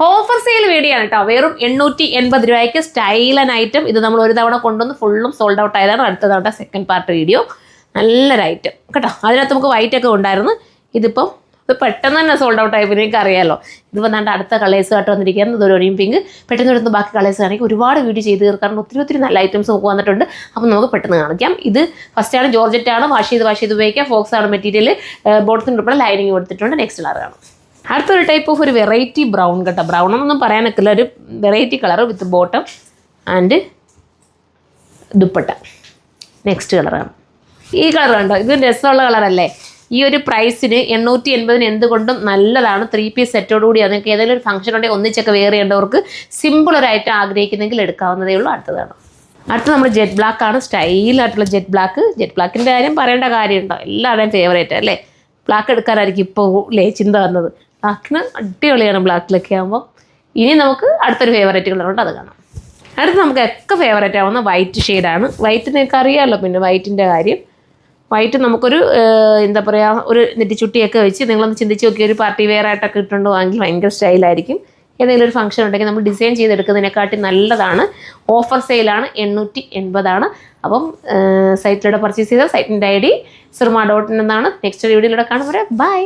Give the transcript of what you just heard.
Offer sale video ആണ് കേട്ടോ. വെറും 880 രൂപയ്ക്ക് സ്റ്റൈലൻ ഐറ്റം. ഇത് നമ്മൾ ഒരു തവണ കൊണ്ടുവന്ന് ഫുള്ളും സോൾഡ് ഔട്ട് ആയതാണ്. അടുത്തതവണ സെക്കൻഡ് പാർട്ട് വീഡിയോ. നല്ലൊരു ഐറ്റം കേട്ടോ. അതിനകത്ത് നമുക്ക് വൈറ്റ് ഒക്കെ ഉണ്ടായിരുന്നു. ഇതിപ്പോൾ ഇത് പെട്ടെന്ന് തന്നെ സോൾഡ് ഔട്ട് ആയി. പിന്നെ എനിക്ക് അറിയാമല്ലോ. ഇതിപ്പോൾ നമ്മുടെ അടുത്ത കളേഴ്സുമായിട്ട് വന്നിരിക്കുന്നത് ഇതൊരു ഒരിയും പിങ്ക്. പെട്ടെന്ന് എടുത്ത് ബാക്കി കളേഴ്സ് കാണിക്കും. ഒരുപാട് വീഡിയോ ചെയ്ത് തീർക്കാറുണ്ട്. ഒത്തിരി നല്ല ഐറ്റംസ് നമുക്ക് വന്നിട്ടുണ്ട്. അപ്പം നമുക്ക് പെട്ടെന്ന് കാണിക്കാം. ഇത് ഫസ്റ്റാണ് ജോർജറ്റാണ്. വാഷ് ചെയ്ത് ഉപയോഗിക്കാം. ഫോക്സ് ആണ് മെറ്റീരിയൽ. ബോട്ടത്തിൻ്റെ ഉൾപ്പെടെ ലൈനിങ് കൊടുത്തിട്ടുണ്ട്. നെക്സ്റ്റ് കളർ കാണാം. അടുത്തൊരു ടൈപ്പ് ഓഫ് ഒരു വെറൈറ്റി ബ്രൗൺ കേട്ടോ. ബ്രൗൺ എന്നൊന്നും പറയാനൊക്കില്ല. ഒരു variety colour with bottom and dupatta. Next കളറാണ് ഈ കളർ കണ്ടോ. ഇത് രസമുള്ള കളറല്ലേ. ഈ ഒരു പ്രൈസിന് 880 എന്തുകൊണ്ടും നല്ലതാണ്. 3 പീസ് സെറ്റോടുകൂടി നിങ്ങൾക്ക് ഏതെങ്കിലും ഒരു ഫംഗ്ഷൻ ഉണ്ടെങ്കിൽ ഒന്നിച്ചൊക്കെ വെയർ ചെയ്യേണ്ടവർക്ക് സിമ്പിൾ ഒരു ഐറ്റം ആഗ്രഹിക്കുന്നെങ്കിൽ എടുക്കാവുന്നതേ ഉള്ളൂ. അടുത്തതാണ്. അടുത്ത് നമ്മൾ ജെറ്റ് ബ്ലാക്ക് ആണ്. സ്റ്റൈലായിട്ടുള്ള ജെറ്റ് ബ്ലാക്ക്. ജെറ്റ് ബ്ലാക്കിൻ്റെ കാര്യം പറയേണ്ട കാര്യമുണ്ടോ. എല്ലാവരുടെയും ഫേവറേറ്റ് അല്ലേ. ബ്ലാക്ക് എടുക്കാനായിരിക്കും ഇപ്പോൾ ചിന്ത വന്നത്. ബ്ലാക്കിന് അടിപൊളിയാണ് ബ്ലാക്കിലൊക്കെ ആകുമ്പോൾ. ഇനി നമുക്ക് അടുത്തൊരു ഫേവറേറ്റ് കളറുണ്ട്, അത് കാണാം. അടുത്ത് നമുക്ക് ഒക്കെ ഫേവറേറ്റ് ആവുന്ന വൈറ്റ് ഷെയ്ഡാണ്. വൈറ്റ് നിങ്ങൾക്ക് അറിയാമല്ലോ പിന്നെ വൈറ്റിൻ്റെ കാര്യം. വൈറ്റ് നമുക്കൊരു എന്താ പറയുക ഒരു നെറ്റിച്ചുട്ടിയൊക്കെ വെച്ച് നിങ്ങളൊന്ന് ചിന്തിച്ച് നോക്കി ഒരു പാർട്ടി വെയർ ആയിട്ടൊക്കെ ഇട്ടുകൊണ്ട് വാങ്ങി ഭയങ്കര സ്റ്റൈലായിരിക്കും. ഏതെങ്കിലും ഒരു ഫംഗ്ഷൻ ഉണ്ടെങ്കിൽ നമ്മൾ ഡിസൈൻ ചെയ്തെടുക്കുന്നതിനെക്കാട്ടി നല്ലതാണ്. ഓഫർ സെയിലാണ്. 880 അപ്പം സൈറ്റിലൂടെ പർച്ചേസ് ചെയ്താൽ സൈറ്റിൻ്റെ ID surma.in എന്നാണ്. നെക്സ്റ്റ് വീഡിയോയിലൂടെ കാണുമ്പോൾ ബൈ.